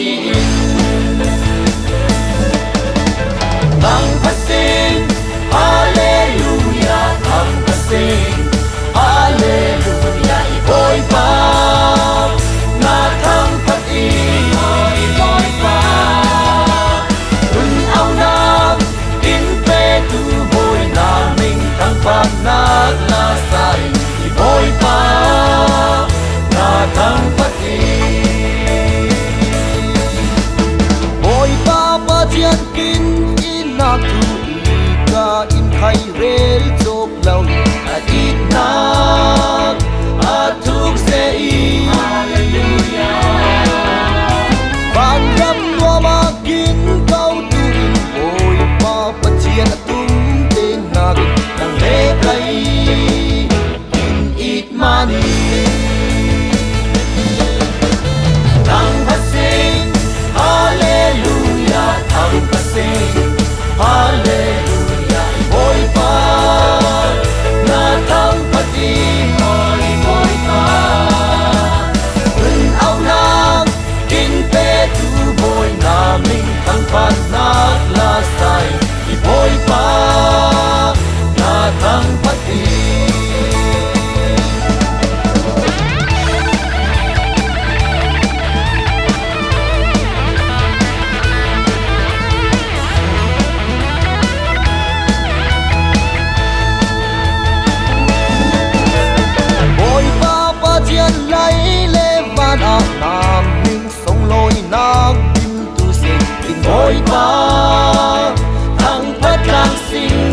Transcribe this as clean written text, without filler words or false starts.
chi thăng phát sinh Hallelujah thăng phát sinh Hallelujah ipoi pa na thăng phát ipoi pa run ao na in pe tu boy na mình thăng phát na la sai ipoi pa na thăng phát boy pa pa chian kin in na tu ka in khai rel chok lau a it na a thuk se i hallelujah ban ram no ma kin kau tu in oi pa pa chian tum te na nang le kai in it mani thang phát sinh hallelujah thang phát sinh hallelujah oi pa na thang phát in oi pa rừng ao na in pe tu boy na mình thang phát na la sai oi pa na thang phát in lấy lê van a nam mình sông lối nam kim tu sinh tình bồi ba thăng phát lang sinh